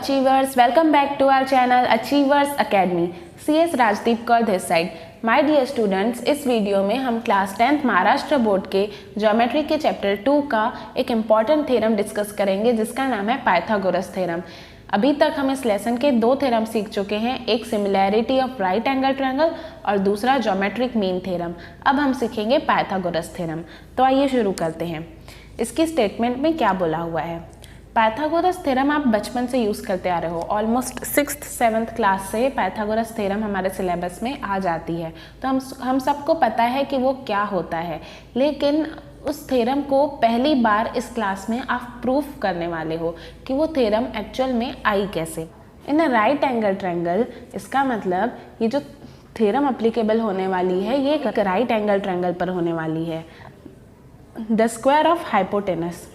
achievers, welcome back to our channel Achievers Academy. CS Rajdeep Kaur this side. My dear students, इस video में हम class 10th Maharashtra board के geometry के chapter 2 का एक इम्पॉर्टेंट थ्योरम डिस्कस करेंगे जिसका नाम है पाइथागोरस थ्योरम. अभी तक हम इस लेसन के दो थ्योरम सीख चुके हैं, एक similarity of right angle triangle और दूसरा ज्योमेट्रिक मीन थ्योरम. अब हम सीखेंगे पाइथागोरस थ्योरम. तो आइए शुरू करते हैं. इसकी स्टेटमेंट में क्या बोला हुआ है. पाइथागोरस थ्योरम आप बचपन से यूज़ करते आ रहे हो. ऑलमोस्ट 6th-7th क्लास से पाइथागोरस थ्योरम हमारे सिलेबस में आ जाती है. तो हम सबको पता है कि वो क्या होता है, लेकिन उस थ्योरम को पहली बार इस क्लास में आप प्रूफ करने वाले हो कि वो थ्योरम एक्चुअल में आई कैसे. इन अ राइट एंगल ट्रायंगल, इसका मतलब ये जो थ्योरम अप्लीकेबल होने वाली है ये एक राइट एंगल ट्रायंगल पर होने वाली है. The square of hypotenuse.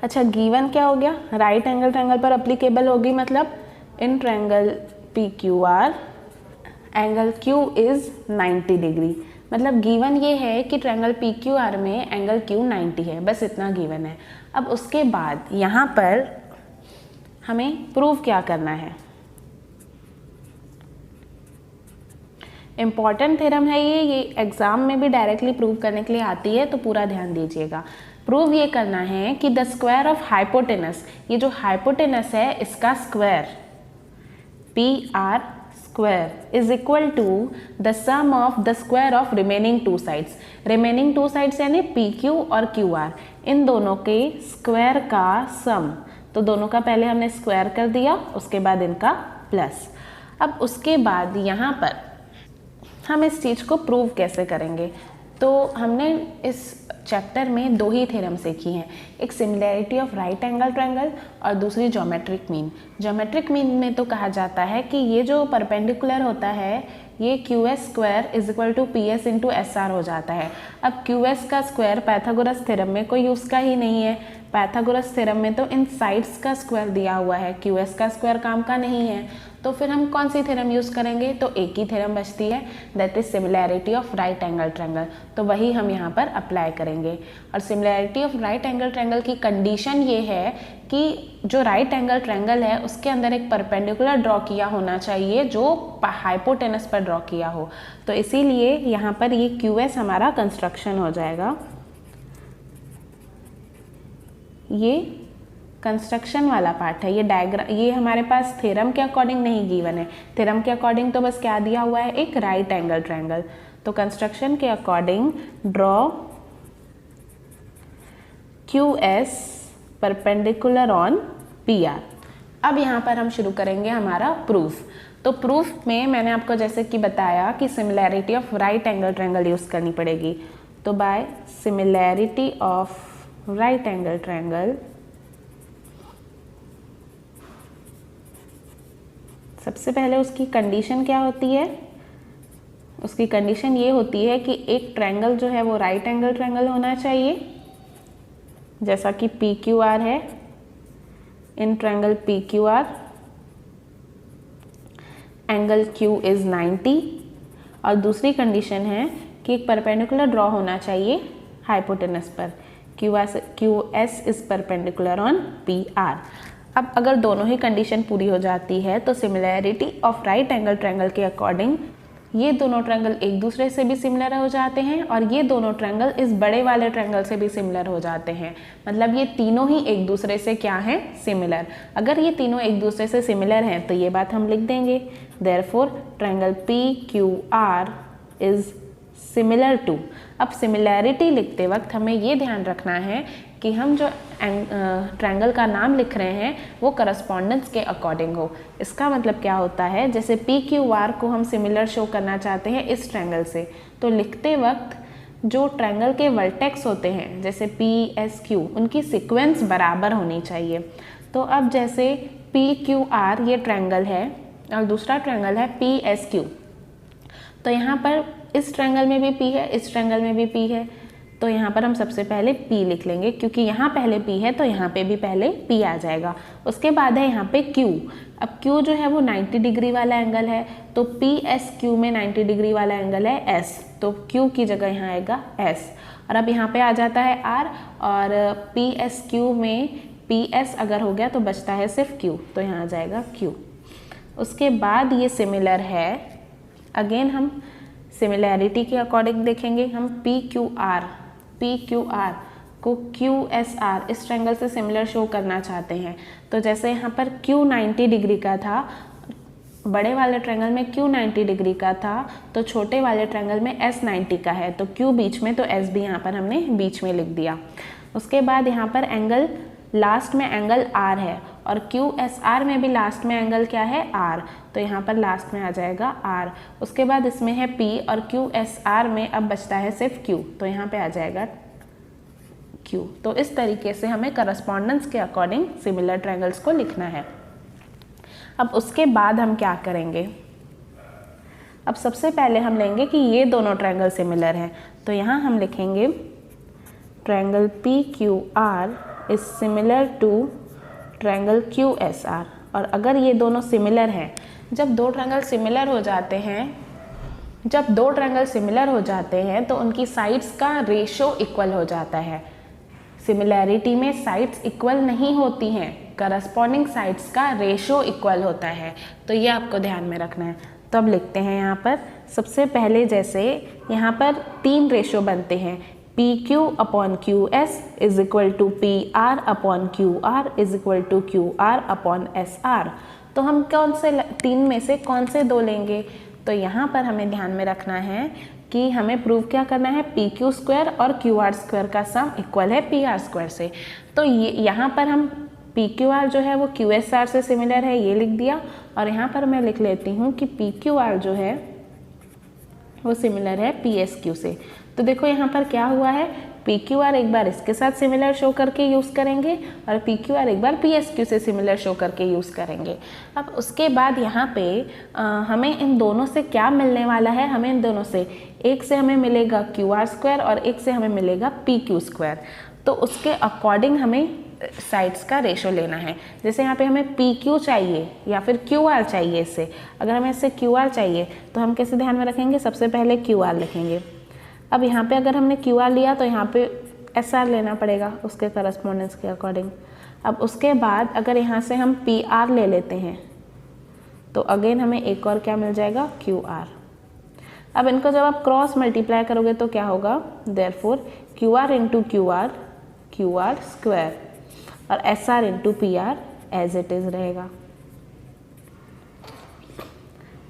अच्छा, गिवन क्या हो गया, राइट एंगल ट्रायंगल पर अप्लीकेबल होगी, मतलब in triangle P Q R angle Q is 90 degree. मतलब गिवन ये है कि ट्रायंगल पी क्यू आर में एंगल क्यू 90 है, बस इतना गिवन है. अब उसके बाद यहाँ पर हमें प्रूव क्या करना है. इम्पॉर्टेंट थ्योरम है ये एग्जाम में भी डायरेक्टली प्रूव करने के लिए आती है, तो पूरा ध्यान दीजिएगा. प्रूव ये करना है कि द स्क्वायर ऑफ हाइपोटेनस, ये जो हाइपोटेनस है इसका square P R square is equal to the sum of the square of remaining two sides. Remaining two sides यानी पी क्यू और क्यू आर, इन दोनों के स्क्वायर का सम. तो दोनों का पहले हमने स्क्वायर कर दिया, उसके बाद इनका प्लस. अब उसके बाद यहाँ पर हम इस चीज़ को प्रूव कैसे करेंगे. तो हमने इस चैप्टर में दो ही थ्योरम सीखी हैं, एक similarity of right angle triangle और दूसरी ज्योमेट्रिक मीन. ज्योमेट्रिक मीन में तो कहा जाता है कि ये जो परपेंडिकुलर होता है ये Q S square is equal to P S into S R हो जाता है. अब क्यू एस का स्क्वायर पाइथागोरस थ्योरम में कोई यूज़ का ही नहीं है. पाइथागोरस थ्योरम में तो इन साइड्स का स्क्वायर दिया हुआ है, क्यू एस का स्क्वायर काम का नहीं है. तो फिर हम कौन सी थ्योरम यूज़ करेंगे, तो एक ही थ्योरम बचती है, that is similarity of right angle triangle. तो वही हम यहाँ पर अप्लाई करेंगे. और similarity of right angle triangle की कंडीशन ये है कि जो राइट एंगल ट्रायंगल है उसके अंदर एक परपेंडिकुलर ड्रॉ किया होना चाहिए जो हाइपोटेनस पर ड्रॉ किया हो. तो इसीलिए यहाँ पर ये क्यू एस हमारा कंस्ट्रक्शन हो जाएगा. ये कंस्ट्रक्शन वाला पार्ट है, ये डायग्राम, ये हमारे पास थ्योरम के अकॉर्डिंग नहीं गिवन है. थ्योरम के अकॉर्डिंग तो बस क्या दिया हुआ है, एक राइट एंगल ट्रायंगल. तो कंस्ट्रक्शन के according draw Q S perpendicular on P R. अब यहाँ पर हम शुरू करेंगे हमारा प्रूफ. तो प्रूफ में मैंने आपको जैसे कि बताया कि similarity of right angle triangle use करनी पड़ेगी. तो by similarity of right angle triangle, सबसे पहले उसकी कंडीशन क्या होती है, उसकी कंडीशन ये होती है कि एक ट्रायंगल जो है वो राइट एंगल ट्रायंगल होना चाहिए, जैसा कि पी क्यू आर है. In triangle P Q R angle Q is 90. और दूसरी कंडीशन है कि एक परपेंडिकुलर ड्रॉ होना चाहिए हाइपोटेनस पर, Q S is perpendicular on P R. अब अगर दोनों ही कंडीशन पूरी हो जाती है तो similarity of right angle triangle के अकॉर्डिंग ये दोनों ट्रायंगल एक दूसरे से भी सिमिलर हो जाते हैं और ये दोनों ट्रायंगल इस बड़े वाले ट्रायंगल से भी सिमिलर हो जाते हैं. मतलब ये तीनों ही एक दूसरे से क्या हैं, सिमिलर. अगर ये तीनों एक दूसरे से सिमिलर हैं तो ये बात हम लिख देंगे, therefore triangle P Q R is similar to. अब सिमिलैरिटी लिखते वक्त हमें ये ध्यान रखना है कि हम जो ट्रायंगल का नाम लिख रहे हैं वो करस्पॉन्डेंस के अकॉर्डिंग हो. इसका मतलब क्या होता है, जैसे पी क्यू आर को हम सिमिलर शो करना चाहते हैं इस ट्रायंगल से, तो लिखते वक्त जो ट्रायंगल के वर्टेक्स होते हैं जैसे पी एस क्यू, उनकी सीक्वेंस बराबर होनी चाहिए. तो अब जैसे पी क्यू आर ये ट्रायंगल है और दूसरा ट्रायंगल है पी एस क्यू, तो यहाँ पर इस ट्रायंगल में भी P है, इस ट्रायंगल में भी P है. तो यहाँ पर हम सबसे पहले P लिख लेंगे, क्योंकि यहाँ पहले P है तो यहाँ पे भी पहले P आ जाएगा. उसके बाद है यहाँ पे Q. अब Q जो है वो 90 डिग्री वाला एंगल है, तो PSQ में 90 डिग्री वाला एंगल है S, तो Q की जगह यहाँ आएगा S. और अब यहाँ पे आ जाता है R, और PSQ में पी एस अगर हो गया तो बचता है सिर्फ क्यू, तो यहाँ आ जाएगा क्यू। उसके बाद ये सिमिलर है, अगेन हम सिमिलैरिटी के अकॉर्डिंग देखेंगे। हम पी क्यू आर को क्यू एस आर इस ट्रायंगल से सिमिलर शो करना चाहते हैं। तो जैसे यहाँ पर क्यू 90 डिग्री का था, बड़े वाले ट्रायंगल में क्यू 90 डिग्री का था, तो छोटे वाले ट्रायंगल में एस 90 का है, तो क्यू बीच में, तो एस भी यहाँ पर हमने बीच में लिख दिया। उसके बाद यहाँ पर एंगल लास्ट में एंगल आर है, और क्यू एस आर में भी लास्ट में एंगल क्या है, आर, तो यहाँ पर लास्ट में आ जाएगा आर। उसके बाद इसमें है पी, और क्यू एस आर में अब बचता है सिर्फ क्यू, तो यहाँ पे आ जाएगा क्यू। तो इस तरीके से हमें करस्पॉन्डेंस के अकॉर्डिंग सिमिलर ट्रायंगल्स को लिखना है। अब उसके बाद हम क्या करेंगे, अब सबसे पहले हम लेंगे कि ये दोनों ट्रायंगल सिमिलर हैं, तो यहाँ हम लिखेंगे triangle P Q R is similar to triangle Q S R. और अगर ये दोनों सिमिलर हैं, जब दो ट्रायंगल सिमिलर हो जाते हैं तो उनकी साइड्स का रेशो इक्वल हो जाता है। सिमिलैरिटी में साइड्स इक्वल नहीं होती हैं, करस्पॉन्डिंग साइड्स का रेशो इक्वल होता है, तो ये आपको ध्यान में रखना है। तो अब लिखते हैं यहाँ पर, सबसे पहले जैसे यहाँ पर 3 रेशो बनते हैं, P Q upon Q S is equal to P R upon Q R is equal to Q R upon S R. तो हम कौन से 3 में से कौन से 2 लेंगे, तो यहाँ पर हमें ध्यान में रखना है कि हमें प्रूव क्या करना है, पी क्यू स्क्वायर और क्यू आर स्क्वायर का सम इक्वल है पी आर स्क्वायर से। तो ये यहाँ पर हम पी क्यू आर जो है वो क्यू एस आर से सिमिलर है, ये लिख दिया, और यहाँ पर मैं लिख लेती हूँ कि पी क्यू आर जो है वो सिमिलर है पी एस क्यू से। तो देखो यहाँ पर क्या हुआ है, पी क्यू आर एक बार इसके साथ सिमिलर शो करके यूज़ करेंगे, और पी क्यू आर एक बार पी एस क्यू से सिमिलर शो करके यूज़ करेंगे। अब उसके बाद यहाँ पे हमें इन दोनों से क्या मिलने वाला है, हमें इन दोनों से एक से हमें मिलेगा क्यू आर स्क्वायर और एक से हमें मिलेगा पी क्यू स्क्वायर। तो उसके अकॉर्डिंग हमें साइड्स का रेशो लेना है। जैसे यहाँ पे हमें पी क्यू चाहिए या फिर क्यू आर चाहिए, इससे अगर हमें इससे क्यू आर चाहिए तो हम कैसे ध्यान में रखेंगे, सबसे पहले क्यू आर लिखेंगे। अब यहाँ पे अगर हमने क्यू आर लिया तो यहाँ पे एस आर लेना पड़ेगा उसके करस्पॉन्डेंस के अकॉर्डिंग। अब उसके बाद अगर यहाँ से हम पी आर ले लेते हैं तो अगेन हमें एक और क्या मिल जाएगा, क्यू आर। अब इनको जब आप क्रॉस मल्टीप्लाई करोगे तो क्या होगा, therefore Q R into Q R square, और S R into P R as it is रहेगा।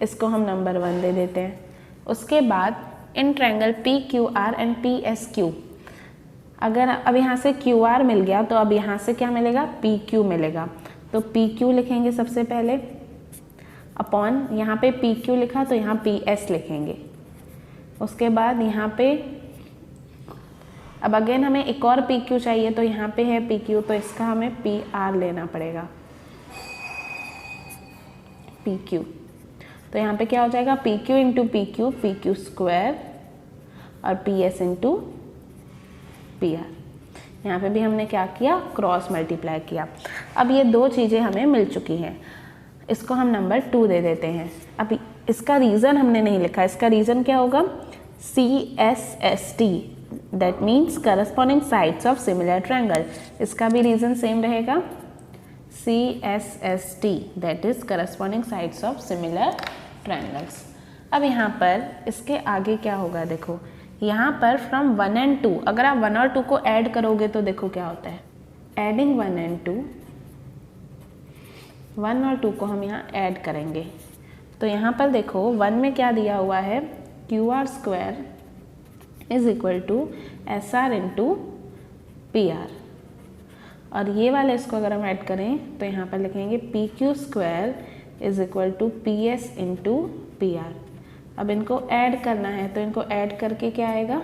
इसको हम नंबर 1 दे देते हैं। उसके बाद in triangle P Q are and P S Q, अगर अब यहाँ से क्यू आर मिल गया तो अब यहाँ से क्या मिलेगा, पी क्यू मिलेगा। तो पी क्यू लिखेंगे सबसे पहले, अपॉन यहाँ पे पी क्यू लिखा तो यहाँ पी एस लिखेंगे। उसके बाद यहाँ पे अब अगेन हमें एक और पी क्यू चाहिए, तो यहाँ पे है पी क्यू, तो इसका हमें पी आर लेना पड़ेगा, पी क्यू। तो यहाँ पे क्या हो जाएगा, P Q into P Q square और P S into P R. यहाँ पे भी हमने क्या किया, क्रॉस मल्टीप्लाई किया। अब ये 2 चीज़ें हमें मिल चुकी हैं, इसको हम नंबर 2 दे देते हैं। अब इसका रीज़न हमने नहीं लिखा, इसका रीज़न क्या होगा, CSST, that means corresponding sides of similar triangle. इसका भी रीज़न सेम रहेगा, CSST, that is corresponding sides of similar triangles. अब यहाँ पर इसके आगे क्या होगा, देखो यहाँ पर फ्रॉम 1 and 2, अगर आप 1 और 2 को ऐड करोगे तो देखो क्या होता है, एडिंग 1 and 2, 1 और 2 को हम यहाँ ऐड करेंगे। तो यहाँ पर देखो 1 में क्या दिया हुआ है, Q R square is equal to S R into P R, और ये वाले इसको अगर हम ऐड करें तो यहाँ पर लिखेंगे P Q square is equal to P S into P R. अब इनको ऐड करना है तो इनको ऐड करके क्या आएगा,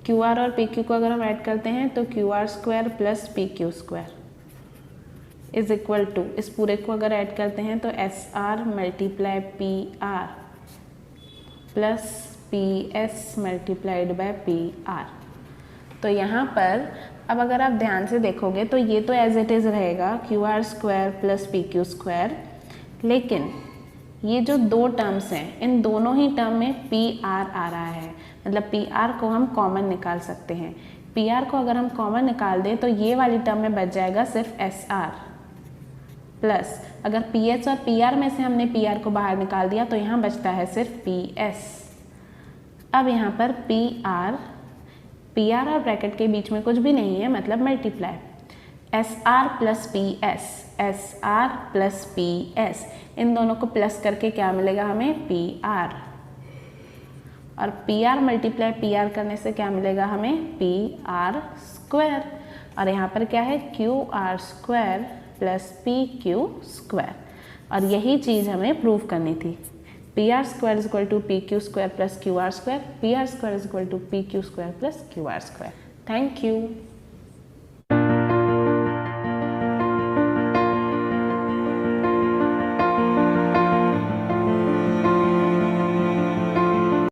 क्यू आर और पी क्यू को अगर हम ऐड करते हैं तो Q R square plus P Q square is equal to, इस पूरे को अगर ऐड करते हैं तो S R multiply P R plus P S multiplied by P R. तो यहाँ पर अब अगर आप ध्यान से देखोगे तो ये तो एज इट इज़ रहेगा Q R square plus P Q square, लेकिन ये जो 2 टर्म्स हैं इन दोनों ही टर्म में पी आर आ रहा है, मतलब पी आर को हम कॉमन निकाल सकते हैं। पी आर को अगर हम कॉमन निकाल दें तो ये वाली टर्म में बच जाएगा सिर्फ एस आर प्लस, अगर पी एच और पी आर में से हमने पी आर को बाहर निकाल दिया तो यहाँ बचता है सिर्फ पी एस। अब यहाँ पर पी आर और ब्रैकेट के बीच में कुछ भी नहीं है, मतलब multiply, S R plus P S, S R plus P S, इन दोनों को प्लस करके क्या मिलेगा हमें, पी आर, और P R multiply P R करने से क्या मिलेगा हमें, पी आर स्क्वायर, और यहाँ पर क्या है, Q R square plus P Q square, और यही चीज़ हमें प्रूव करनी थी। P R square is equal to P Q square plus Q R square, P R square is equal to P Q square plus Q R square. Thank you.